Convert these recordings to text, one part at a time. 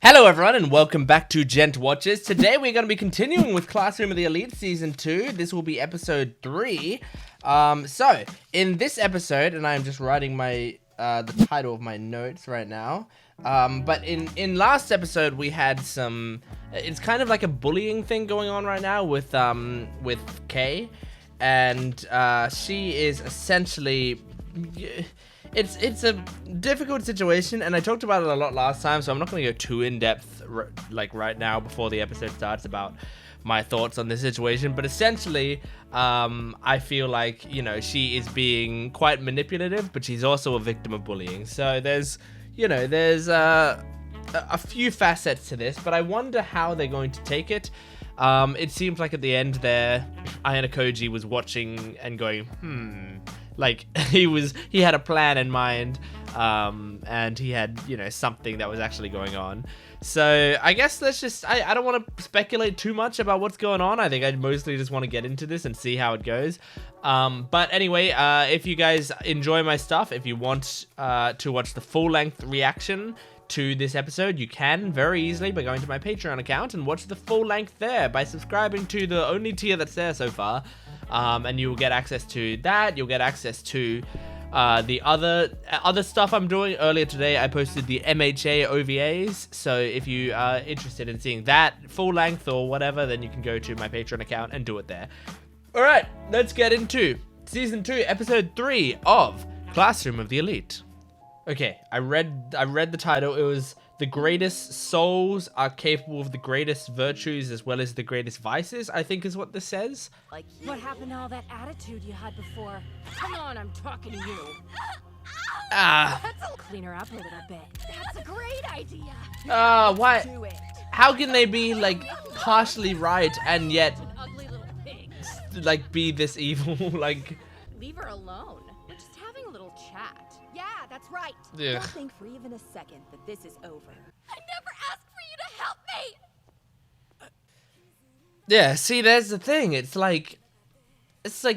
Hello everyone and welcome back to Gent Watches. Today we're going to be continuing with Classroom of the Elite Season 2. This will be episode 3. So, in this episode, and I'm just writing my the title of my notes right now. But in last episode we had some... It's kind of like a bullying thing going on right now with Kay. And she is essentially... It's a difficult situation, and I talked about it a lot last time, so I'm not going to go too in-depth right now before the episode starts about my thoughts on this situation. But essentially, I feel like, you know, she is being quite manipulative, but she's also a victim of bullying. So there's a few facets to this, but I wonder how they're going to take it. It seems like at the end there, Ayano Koji was watching and going, like he had a plan in mind, and he had, you know, something that was actually going on. So I guess let's just, I don't want to speculate too much about what's going on. I think I mostly just want to get into this and see how it goes. But anyway, if you guys enjoy my stuff, if you want to watch the full-length reaction to this episode, you can very easily by going to my Patreon account and watch the full length there by subscribing to the only tier that's there so far. And you will get access to that. You'll get access to the other stuff I'm doing. Earlier today, I posted the MHA OVAs. So if you are interested in seeing that full length or whatever, then you can go to my Patreon account and do it there. All right, let's get into Season 2, Episode 3 of Classroom of the Elite. Okay, I read the title. It was the greatest souls are capable of the greatest virtues as well as the greatest vices, I think is what this says. Like, what happened to all that attitude you had before? Come on, I'm talking to you. Clean her up a little bit. That's a great idea. Why? Do it. How can they be like partially right and yet Ugly little pigs. like be this evil? Like, Leave her alone. We're just having a little chat. Yeah, that's right. yeah. Don't think for even a second that this is over. I never asked for you to help me. Yeah, see, there's the thing. It's like,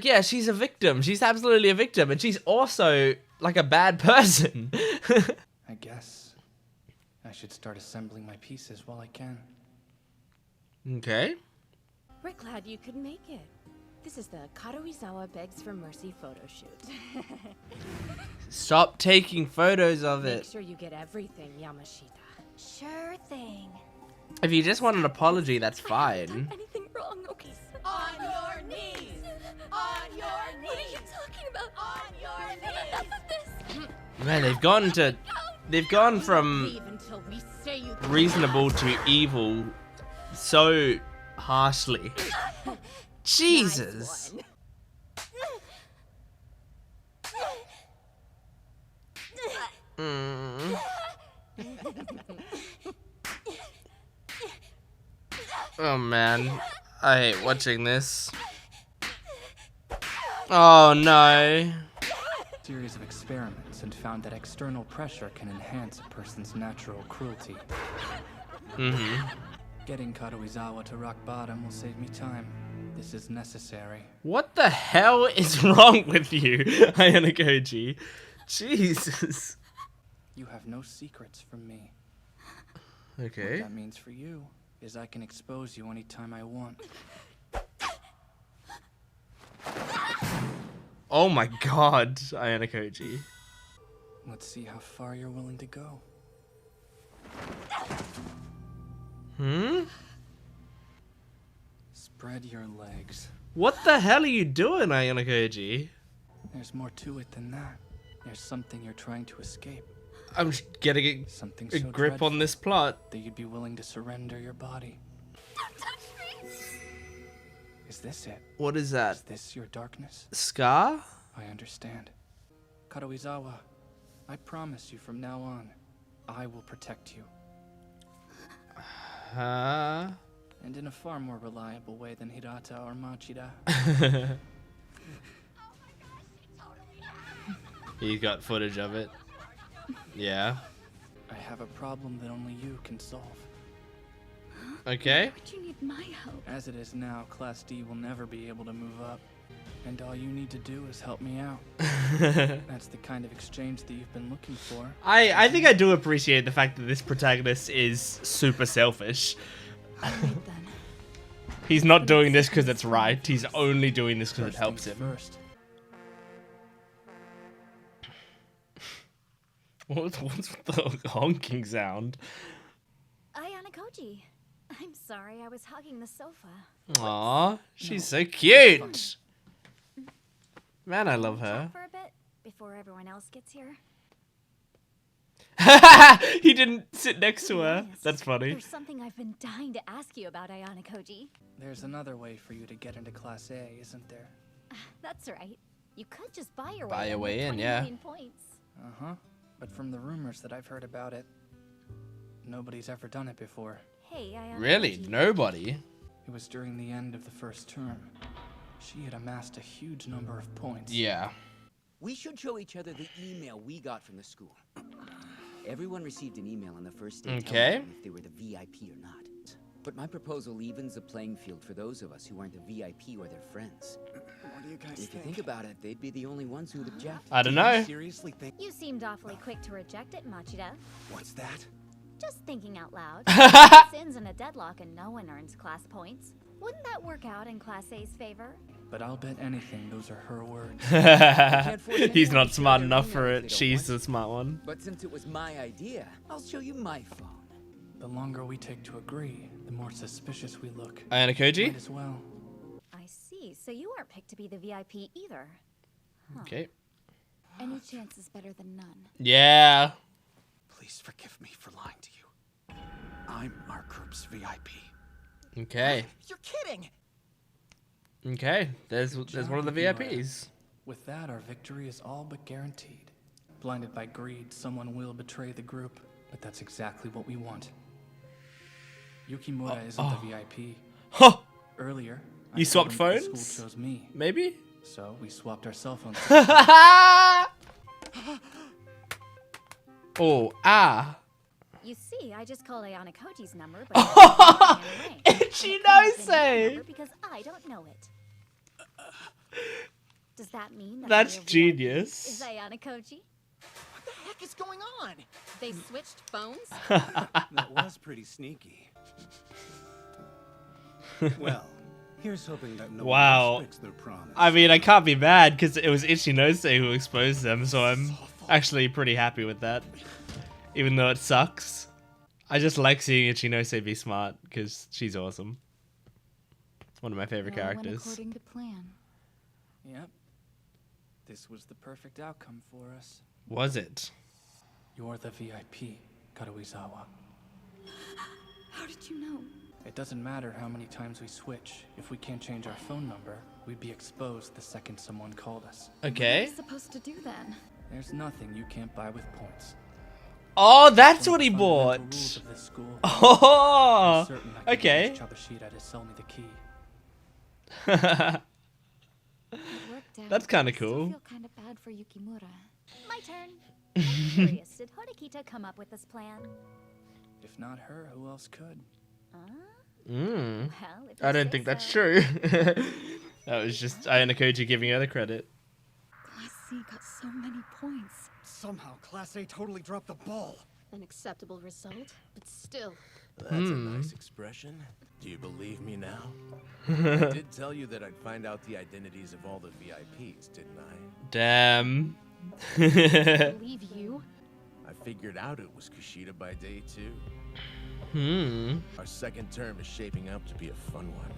yeah, she's a victim. She's absolutely a victim, and she's also like a bad person. I guess I should start assembling my pieces while I can. Okay. We're glad you could make it. This is the Karuizawa Begs for Mercy photo shoot. Stop taking photos of Make it. sure you get everything, Yamashita. Sure thing. If you just want an apology, that's fine. Anything wrong, okay? On your knees! On your knees! What are you talking about? On your knees! Enough of this! Man, they've gone from Leave until we say you reasonable to evil so harshly. Jesus. Nice Mm. Oh man, I hate watching this. Oh no. Series of experiments and found that external pressure can enhance a person's natural cruelty. Getting Karuizawa to rock bottom will save me time. This is necessary. What the hell is wrong with you, Ayano Koji? Jesus. You have no secrets from me. Okay. What that means for you is I can expose you anytime I want. Oh my god, Ayano Koji. Let's see how far you're willing to go. Spread your legs. What the hell are you doing, Ayano Koji? There's more to it than that. There's something you're trying to escape. I'm just getting Something a so grip on dreadful this plot. that you'd be willing to surrender your body. Don't touch me! Is this it? What is that? Is this your darkness? Scar? I understand. Karuizawa, I promise you from now on, I will protect you. Huh? And in a far more reliable way than Hirata or Machida. You got footage of it. Yeah. I have a problem that only you can solve. Okay. But you need my help. As it is now, Class D will never be able to move up. And all you need to do is help me out. That's the kind of exchange that you've been looking for. I think I do appreciate the fact that this protagonist is super selfish. Alright then. He's not doing this because it's right. He's only doing this because it helps him. First. What's the honking sound? Ayana Koji. I'm sorry, I was hugging the sofa. Aw, she's so cute. Man, I love her. Talk for a bit before everyone else gets here. He didn't sit next to her. Yes. That's funny. There's something I've been dying to ask you about, Ayana Koji. There's another way for you to get into Class A, isn't there? That's right. You could just buy your Buy way your in. way with in, 20 yeah. million points. Uh-huh. But from the rumors that I've heard about it, nobody's ever done it before. Hey, Ayana Really? Koji. Nobody? It was during the end of the first term. She had amassed a huge number of points. Yeah. We should show each other the email we got from the school. Everyone received an email on the first day Okay. telling them if they were the VIP or not. But my proposal evens the playing field for those of us who aren't the VIP or their friends. What do you guys If you think about it, they'd be the only ones who'd object. I don't know. Seriously think You seemed awfully quick to reject it, Machida. what's that? Just thinking out loud. Sins in a deadlock and no one earns class points. Wouldn't that work out in Class A's favor? But I'll bet anything those are her words. He's not to smart share enough their for email it. if they don't She's want the to. smart one. But since it was my idea, I'll show you my phone. The longer we take to agree, the more suspicious we look. Ayana Koji? Might as well. I see. So you aren't picked to be the VIP either. Okay. Any chance is better than none. Yeah. Please forgive me for lying to you. I'm our group's VIP. Okay. You're kidding! Okay. There's one of the VIPs. With that, our victory is all but guaranteed. Blinded by greed, someone will betray the group, but that's exactly what we want. Yukimura isn't the VIP. Huh. Earlier, I You told swapped him that the phones? school chose me, Maybe? so we swapped our cell phones. Oh, ah. You see, I just called Ayana Koji's number, but I didn't ring. She And it knows couldn't have been your it. number because I don't know it. Does that mean that That's the real VIP genius. Is Ayana Koji? What the heck is going on? They switched phones? That was pretty sneaky. Well, here's hoping that no Wow. one respects their promise. I mean, I can't be mad because it was Ichinose who exposed them, so I'm actually pretty happy with that. Even though it sucks. I just like seeing Ichinose be smart because she's awesome. One of my favorite characters. according to plan. Yep. This was the perfect outcome for us. Was it? You're the VIP, Karuizawa. How did you know? It doesn't matter how many times we switch. If we can't change our phone number, we'd be exposed the second someone called us. Okay. Supposed to do then? There's nothing you can't buy with points. Oh, that's One what of he the fundamental bought. rules of this school. Oh, I'm certain I can okay. convince Chabashida to sell me the key. It worked out. That's kinda I still cool. feel kind of bad for Yukimura. My turn. I'm curious, did Horikita come up with this plan? If not her, who else could? Mm. Well, if I you don't say think that's so. true. That was just Ayana Koji giving her the credit. Class C got so many points. Somehow, Class A totally dropped the ball. An acceptable result, but still. That's a nice expression. Do you believe me now? I did tell you that I'd find out the identities of all the VIPs, didn't I? Damn. Believe you? I figured out it was Kushida by day 2. Our second term is shaping up to be a fun one.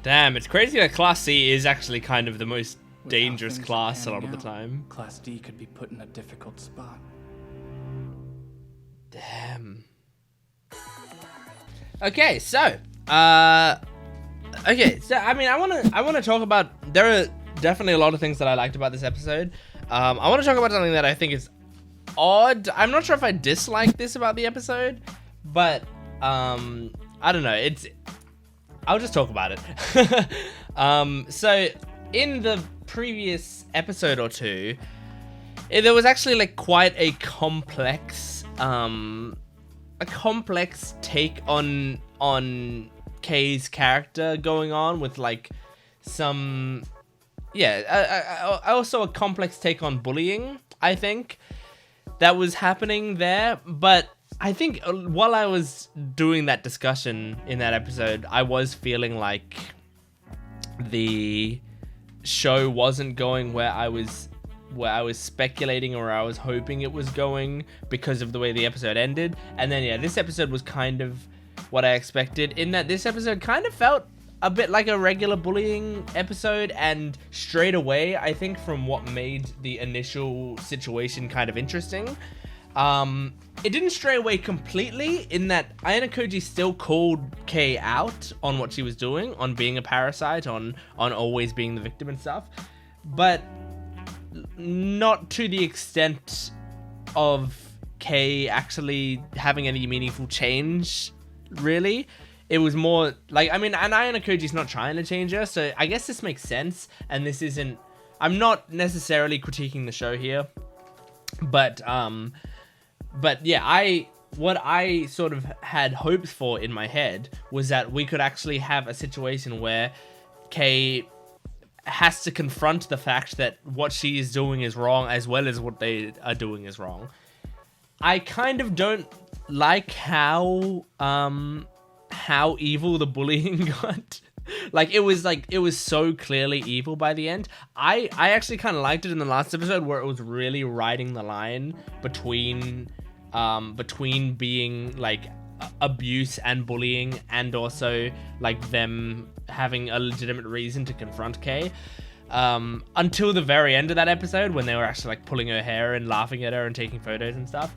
Damn, it's crazy that Class C is actually kind of the most With how dangerous things are class a lot of panning the out, time. Class D could be put in a difficult spot. Damn. Okay, so I mean, I wanna talk about. There are definitely a lot of things that I liked about this episode. I want to talk about something that I think is odd. I'm not sure if I dislike this about the episode, but I don't know. I'll just talk about it. So in the previous episode or two, there was actually like quite a complex take on Kei's character going on with like also a complex take on bullying, I think, that was happening there. But I think while I was doing that discussion in that episode, I was feeling like the show wasn't going where I was speculating or I was hoping it was going because of the way the episode ended. And then this episode was kind of what I expected, in that this episode kind of felt a bit like a regular bullying episode, and straight away, I think, from what made the initial situation kind of interesting, it didn't stray away completely, in that Ayano Koji still called Kei out on what she was doing, on being a parasite, on always being the victim and stuff, but not to the extent of Kei actually having any meaningful change, really. It was more like, I mean, and Ayano Koji's not trying to change her, so I guess this makes sense, and this isn't, I'm not necessarily critiquing the show here, but yeah, what I sort of had hopes for in my head was that we could actually have a situation where Kei has to confront the fact that what she is doing is wrong, as well as what they are doing is wrong. I kind of don't like how evil the bullying got. Like, it was so clearly evil by the end. I actually kind of liked it in the last episode, where it was really riding the line between being like abuse and bullying, and also like them having a legitimate reason to confront Kei, until the very end of that episode, when they were actually like pulling her hair and laughing at her and taking photos and stuff.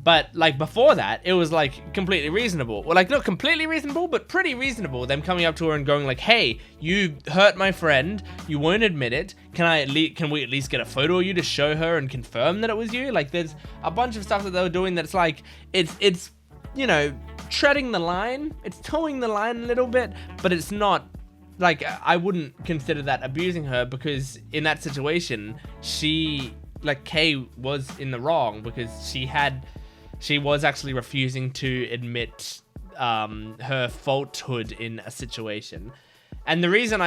But like before that, it was like completely reasonable. Well, like not completely reasonable, but pretty reasonable. Them coming up to her and going like, "Hey, you hurt my friend. You won't admit it. Can we at least get a photo of you to show her and confirm that it was you?" Like, there's a bunch of stuff that they were doing that's like, it's you know, treading the line. It's towing the line a little bit, but it's not like, I wouldn't consider that abusing her, because in that situation, Kei was in the wrong, because she was actually refusing to admit her faulthood in a situation. And the reason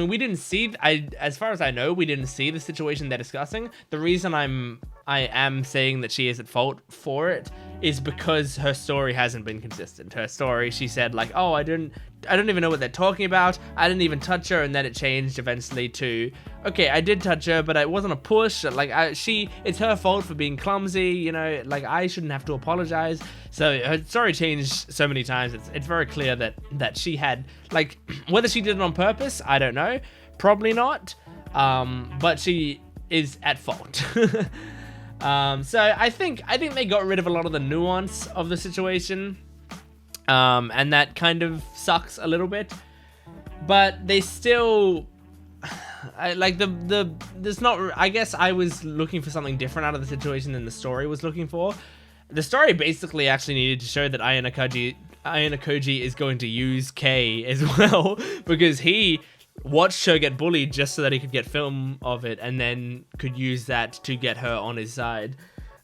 we didn't see, as far as I know, we didn't see the situation they're discussing. The reason I am saying that she is at fault for it is because her story hasn't been consistent. Her story, she said like, "Oh, I don't even know what they're talking about. I didn't even touch her," and then it changed eventually to, "Okay, I did touch her, but it wasn't a push. Like, it's her fault for being clumsy. You know, like, I shouldn't have to apologize." So her story changed so many times. It's very clear that she had, like, whether she did it on purpose, I don't know. Probably not. But she is at fault. So I think they got rid of a lot of the nuance of the situation. And that kind of sucks a little bit, but they still, there's not, I guess I was looking for something different out of the situation than the story was looking for. The story basically actually needed to show that Ayano Koji is going to use Kei as well, because he watched her get bullied just so that he could get film of it, and then could use that to get her on his side.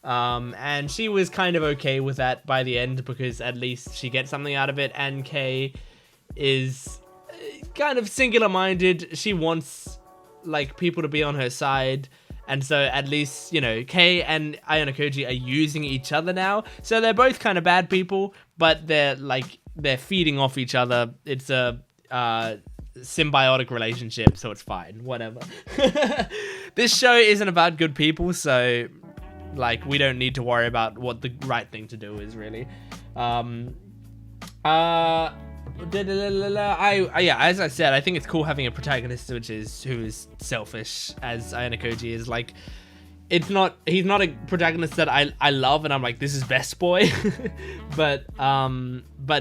And she was kind of okay with that by the end, because at least she gets something out of it, and Kei is kind of singular-minded. She wants, like, people to be on her side, and so at least, you know, Kei and Ayano Koji are using each other now, so they're both kind of bad people, but they're feeding off each other. It's a symbiotic relationship, so it's fine, whatever. This show isn't about good people, so like, we don't need to worry about what the right thing to do is, really. As I said, I think it's cool having a protagonist who is selfish, as Ayano Koji is. Like, he's not a protagonist that I love and I'm like, this is best boy, but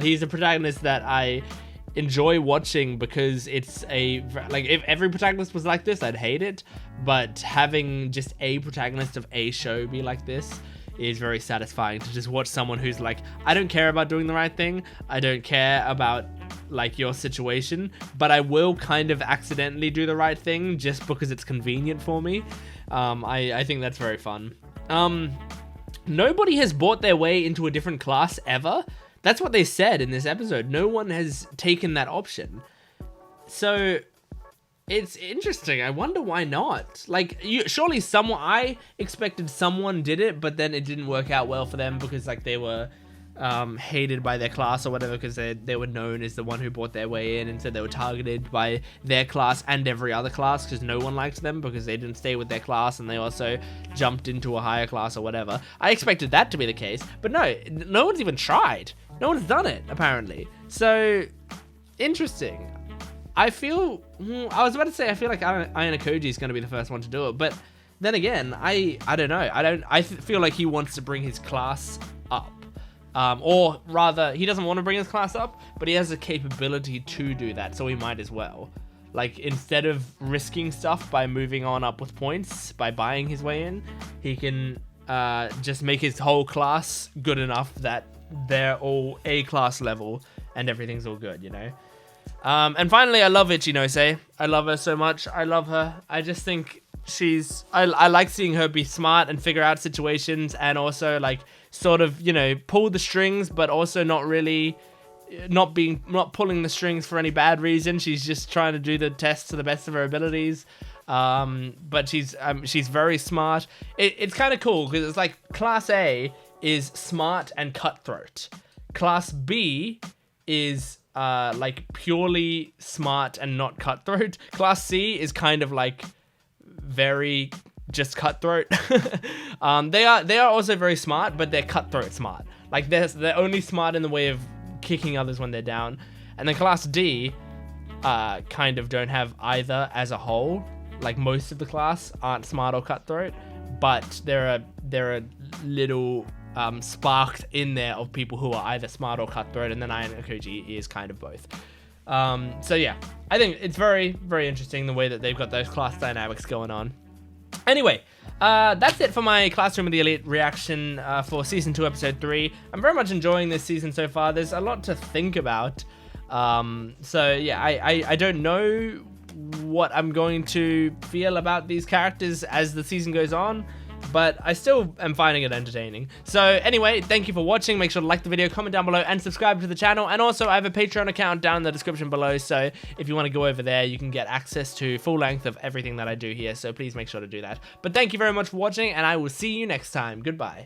he's a protagonist that I enjoy watching, because it's if every protagonist was like this, I'd hate it, but having just a protagonist of a show be like this is very satisfying, to just watch someone who's like, I don't care about doing the right thing, I don't care about like your situation, but I will kind of accidentally do the right thing just because it's convenient for me. I think that's very fun. Nobody has bought their way into a different class ever. That's what they said in this episode. No one has taken that option. So It's interesting. I wonder why not. Like, surely someone, I expected someone did it, but then it didn't work out well for them because like they were hated by their class or whatever, because they were known as the one who brought their way in, and so they were targeted by their class and every other class because no one liked them because they didn't stay with their class and they also jumped into a higher class or whatever. I expected that to be the case, but no one's even tried. No one's done it apparently. So interesting. I was about to say I feel like Ayanokoji is going to be the first one to do it, but then again, I don't know. I feel like he wants to bring his class up. Or rather, he doesn't want to bring his class up, but he has the capability to do that, so he might as well. Like, instead of risking stuff by moving on up with points, by buying his way in, he can just make his whole class good enough that they're all A-class level and everything's all good, you know? And finally, I love Ichinose. I love her so much. I love her. I just think I like seeing her be smart and figure out situations, and also like sort of, you know, pull the strings, but also not really not pulling the strings for any bad reason. She's just trying to do the test to the best of her abilities. But she's very smart. It's kind of cool because it's like Class A is smart and cutthroat. Class B is like purely smart and not cutthroat. Class C is kind of like very just cutthroat. They are also very smart, but they're cutthroat smart. Like they're only smart in the way of kicking others when they're down. And then Class D kind of don't have either as a whole. Like most of the class aren't smart or cutthroat, but there are little sparked in there of people who are either smart or cutthroat, and then Ayanokoji is kind of both. So yeah, I think it's very, very interesting the way that they've got those class dynamics going on. Anyway, that's it for my Classroom of the Elite reaction for Season 2, Episode 3. I'm very much enjoying this season so far. There's a lot to think about. So yeah, I don't know what I'm going to feel about these characters as the season goes on, but I still am finding it entertaining. So anyway, thank you for watching. Make sure to like the video, comment down below, and subscribe to the channel. And also, I have a Patreon account down in the description below, so if you want to go over there, you can get access to full length of everything that I do here, so please make sure to do that. But thank you very much for watching, and I will see you next time. Goodbye.